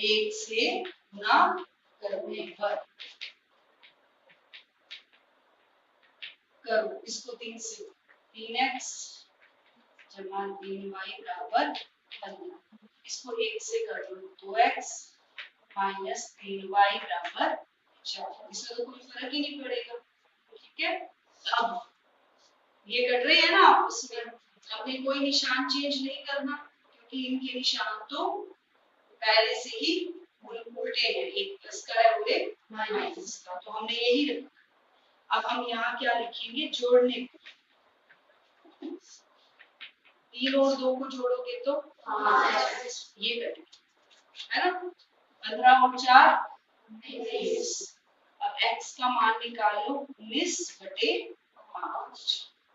1 से गुना करने पर करो इसको 3 से 3x जमा 3y बराबर 15। इसको 1 से कर दो 2x माइनस 3y बराबर 4। इसमें तो कोई फर्क ही नहीं पड़ेगा। ठीक है, अब ये कट रहे हैं ना आपस में, आपने कोई निशान चेंज नहीं करना क्योंकि इनके निशान तो पहले से ही उल्टे हैं, एक प्लस का है और एक माइनस का, तो हमने यही रखा। अब हम यहाँ क्या लिखेंगे, जोड़ने को 3 और 2 को जोड़ोगे तो 5, ये कटेगा है ना। 15 और 4 19। अब x का मान निकाल लो 19/5।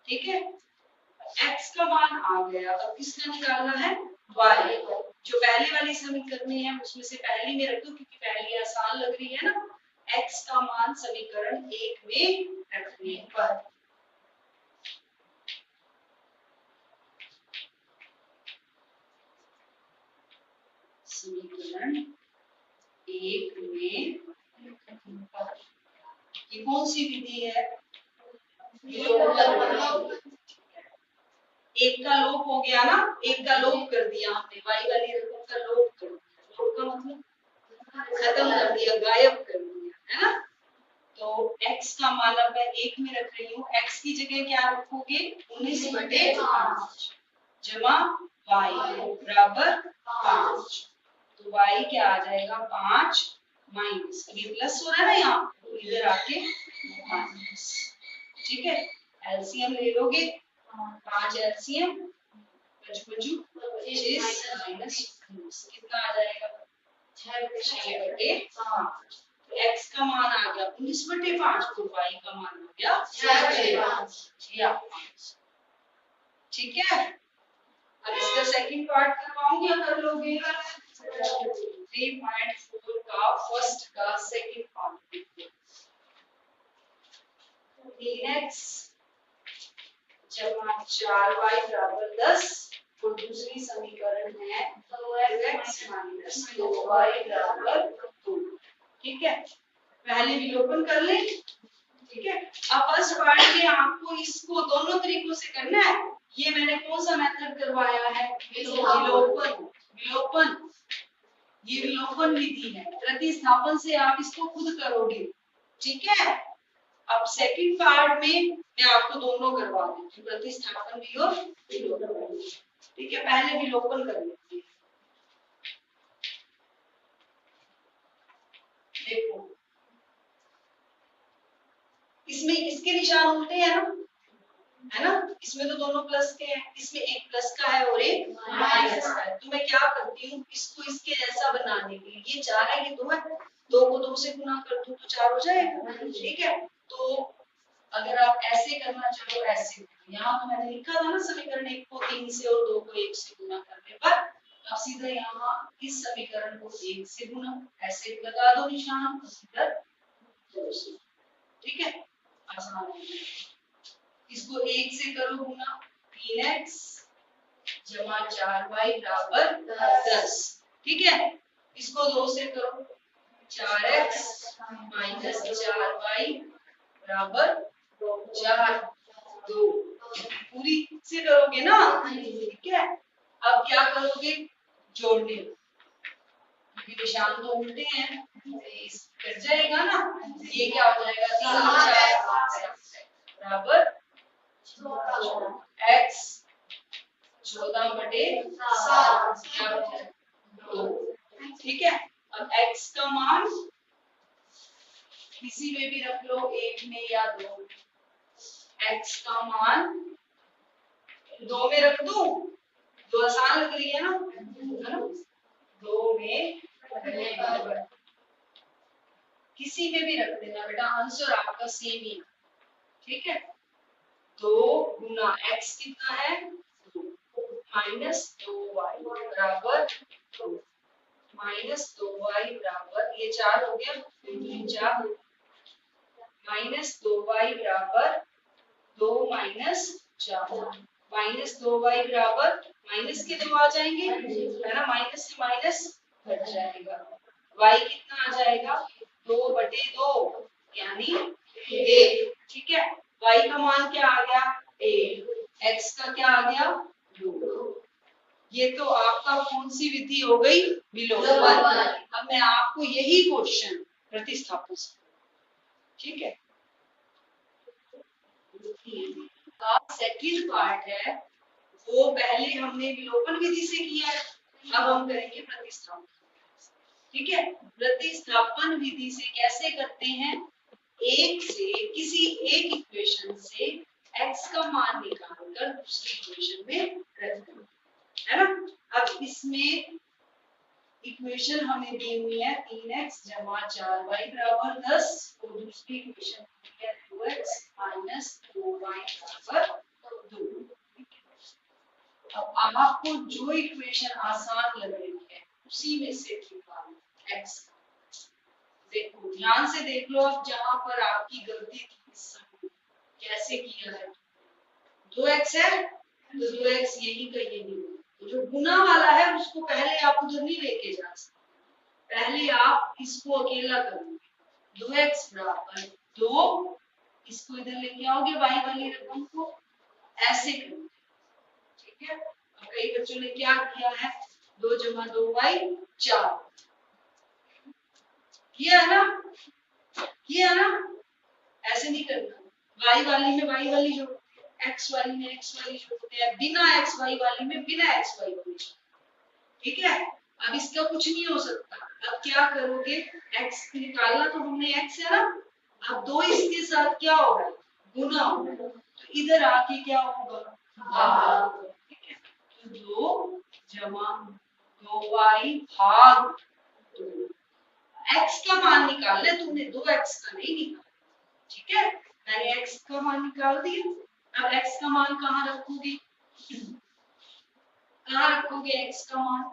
ठीक है, x का मान आ गया। अब किसका निकालना है, y। जो पहले वाली समीकरण है उसमें से पहली में रख दो क्योंकि पहली आसान लग रही है ना। x का मान समीकरण 1 में रखने पर समीकरण 1 में, ये कौन सी विधि है, एक का लोप हो गया ना, एक का लोप कर दिया हमने, y वाली रकम का लोप कर दिया। लोप का मतलब खत्म कर दिया, गायब कर दिया है ना। तो x का मान अब मैं 1 में रख रही हूँ, x की जगह क्या रखोगे 19/5 जमा y बराबर 5। तो y क्या आ जाएगा 5 माइनस, ये प्लस हो रहा है ना यहाँ, तो इधर आके माइनस। ठीक है, एलसीएम ले लोगे 5 एलसीएम 5 5 25 माइनस कितना आ जाएगा 6/5। x का मान आ गया 19/5, तो y का मान हो गया 6/5। ठीक है, अब इसका सेकंड पार्ट करवाऊंगी या कर लोगे। 3.4 का फर्स्ट का सेकंड पार्ट 3x जमा 4y बराबर 10 और दूसरी समीकरण है 2x माइनस 2y बराबर 2। ठीक है, पहले विलोपन कर ले। ठीक है, अब फर्स्ट पार्ट में आपको इसको दोनों तरीकों से करना है। ये मैंने कौन सा मेथड करवाया है, विलोपन। विलोपन, ये विलोपन विधि है, प्रतिस्थापन से आप इसको खुद करोगे। ठीक है, अब सेकंड पार्ट में मैं आपको दोनों करवा देती हूँ, प्रतिस्थापन भी और विलोपन भी। ठीक है, पहले विलोपन कर लेते हैं। देखो इसमें इसके निशान उल्टे हैं ना, है ना, इसमें तो दोनों प्लस के हैं, इसमें एक प्लस का है और एक माइनस का है। तो मैं क्या करती हूँ, इसको इसके जैसा बनाने के लिए, ये 4 है ये 2 है, 2 को 2 से गुना कर दूं तो 4 हो जाएगा। ठीक है, तो अगर आप ऐसे करना चाहो ऐसे, यहाँ तो मैंने लिखा था ना समीकरण 1 को 3 से और 2 को 1 से गुना करने पर, अब सीधा यहाँ इस समीकरण को 1 से गुना, ऐसे लगा दो निशान, इधर 2 से। ठीक है, आसान है। इसको 1 से करो गुना, 3x जमा 4y बराबर 10। ठीक है, इसको 2 से करो 4x माइनस 4y बराबर 4 2। पूरी से करोगे ना। ठीक है, अब क्या करोगे, जोड़ने, क्योंकि निशान तो उल्टे हैं, कट जाएगा ना। ये क्या हो जाएगा 3 4 बराबर x 14/7 ठीक है, अब x का मान किसी में भी रख लो, 1 में या 2 में। x का मान 2 में रख दूं, 2 आसान लग रही है ना, 2 में किसी में भी रख देना बेटा, आंसर आपका सेम ही। ठीक है, 2 गुना x कितना है 2 माइनस 2y बराबर 2 माइनस 2y बराबर, ये 4 हो गया 4 माइनस 2y बराबर 2 माइनस 4 माइनस 2y बराबर, माइनस के 2 आ जाएंगे है ना, माइनस से माइनस घट जाएगा। y कितना आ जाएगा 2/2 यानी 1। ठीक है, y का मान क्या आ गया 1, x का क्या आ गया 2। ये तो आपका कौन सी विधि हो गई विलोपन। अब मैं आपको यही क्वेश्चन प्रतिस्थापन से, ठीक है, का सेकंड पार्ट है वो पहले हमने विलोपन विधि से किया है, अब हम करेंगे प्रतिस्थापन। ठीक है, प्रतिस्थापन विधि से कैसे करते हैं, एक से किसी एक इक्वेशन से x का मान निकालकर दूसरी इक्वेशन में रखते हैं, है ना। अब इसमें इक्वेशन हमें दी हुई है 3x जमा 4y बराबर 10 और दूसरी इक्वेशन दी है 2x माइनस 2y बराबर 2। अब आपको जो इक्वेशन आसान लग रही है उसी में से निकालना x। देखो ध्यान से देख लो, अब जहां पर आपकी गलती थी कैसे किया है, 2x है तो 2x यही का यही, तो जो गुना वाला है उसको पहले आप उधर नहीं लेके जा सकते, पहले आप इसको अकेला करोगे 2x बराबर 2, इसको इधर लेके आओगे y वाली रकम को ऐसे करोगे। ठीक है, और कई बच्चों ने क्या किया है 2 जमा 2y 4 किया है ना, किया है ना, ऐसे नहीं करना। y वाली में y वाली जोड़ते हैं, x वाली में x वाली जोड़ते हैं, बिना x y वाली में बिना x y वाली। ठीक है, अब इसका कुछ नहीं हो सकता। अब क्या करोगे, x निकालना तो हमने x है ना, अब 2 इसके साथ क्या होगा गुना होगा, तो इधर आके क्या होगा भाग। ठीक है, तो 2 जमा 2y भाग 2। x का मान निकालना है तुमने, 2x का नहीं निकाला। ठीक है, मैंने x का मान निकाल दिया। अब x का मान कहाँ रखोगे, कहाँ रखोगे x का मान,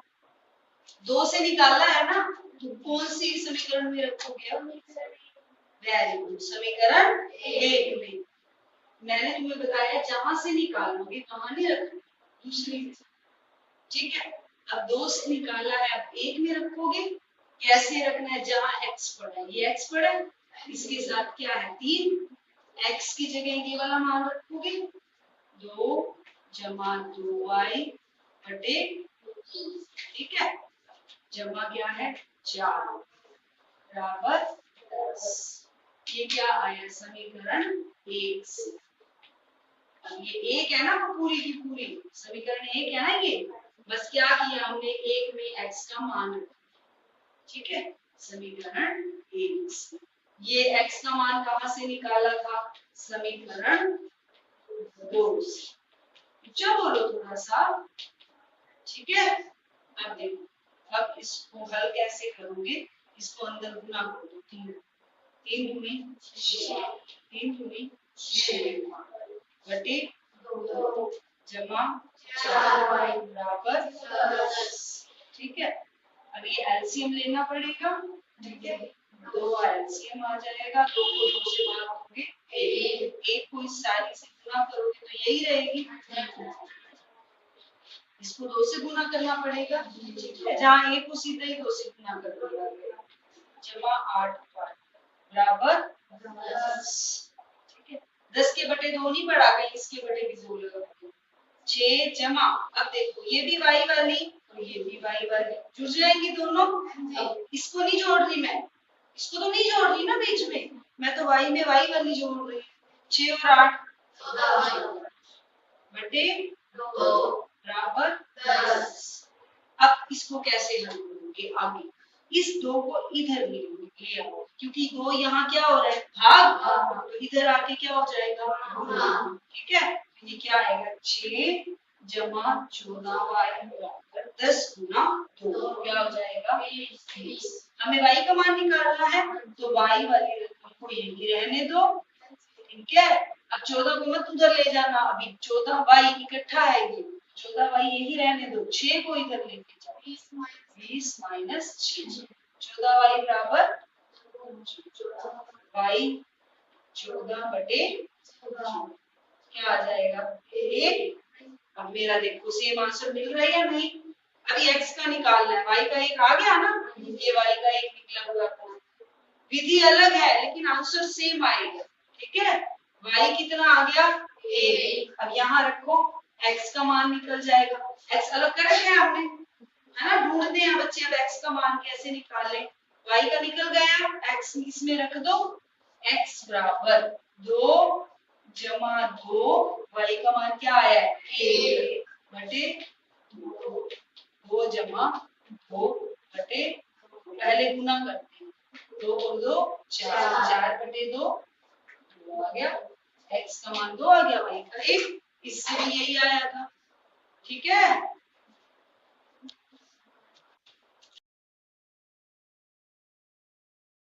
2 से निकाला है ना, तो कौन सी समीकरण में रखोगे, वेरी गुड, समीकरण 1 में। मैंने तुम्हें बताया जहां से निकालोगे वहां नहीं रखना, दूसरी में। ठीक है, अब 2 से निकाला है, अब 1 में रखोगे। कैसे रखना है, जहां x पड़ा है ये x पड़ा है, इसके साथ क्या है 3, x की जगह ये वाला मान रखोगे 2 जमा 2y बटे, ठीक है, जमा क्या है 4 बराबर 10। ये क्या आया समीकरण 1 से। अब ये 1 है ना पूरी की पूरी समीकरण 1 है ना, ये बस क्या किया हमने 1 में x का मान रखा। ठीक है, समीकरण 1 से ये x का मान कहां से निकाला था, समीकरण 2 से। ऊंचा बोलो थोड़ा सा। ठीक है, अब देखो, अब इसको हल कैसे करोगे, इसको अंदर गुना कर दो, 3 दूनी 6, 3 दूनी 6 बटे 2 जमा 4y बराबर 10। ठीक है, अब ये एलसीएम लेना पड़ेगा। ठीक है, 2 एलसीएम आ जाएगा, 2 को 2 से भाग दोगे 1 को इस सारी से गुना करोगे तो यही रहेगी, इसको 2 से गुना करना पड़ेगा। ठीक है, जहां 1 को सीधे ही 2 से गुना कर दिया जमा 8 बराबर 10। ठीक है, 10 के बटे 2 नहीं पड़ा, कहीं इसके बटे भी 2 लगा 6 जमा, अब देखो ये भी y वाली और ये भी y वाली जुड़ जाएंगी दोनों। अब इसको नहीं जोड़ रही मैं, इसको तो नहीं जोड़ रही ना बीच में, मैं तो y में y वाली जोड़ रही हूँ। 6 और 8 बटे 2 बराबर 10। अब इसको कैसे हल करोगे आगे, इस 2 को इधर ले आओ, क्योंकि 2 यहाँ क्या हो रहा है भाग, तो इधर आके क्या हो जाएगा। ठीक है, ये क्या आएगा 6 जमा 14y बराबर 10 गुना 2 क्या हो जाएगा 20। हमें y का मान निकालना है तो y वाली रकम को यही रहने दो। ठीक है, अब 14 को मत उधर ले जाना, अभी 14y इकट्ठा है, ये 14y यही रहने दो, 6 को इधर लेके जाओ, 20 माइनस 6 14y बराबर y 14 बटे क्या आ जाएगा 1। अब मेरा देखो सेम आंसर मिल रहा है या नहीं, अभी x का निकालना है, y का एक आ गया ना, ये y का एक निकला हुआ था। विधि अलग है लेकिन आंसर सेम आएगा, ठीक है। y कितना आ गया a, अब यहाँ रखो x का मान निकल जाएगा, x अलग कर रखे हैं आपने, है ना। ढूंढते हैं बच्चे अब x का मान कैसे निकालें। y का निकल गया, x इसमें रख दो, x बराबर 2 जमा 2, y का मान क्या आया है a बटे 2 जमा 2 बटे, पहले गुना करते हैं, 2 और 2 4, 4 बटे 2 आ गया, x का मान 2 आ गया, y का 1, इससे भी यही आया था, ठीक है।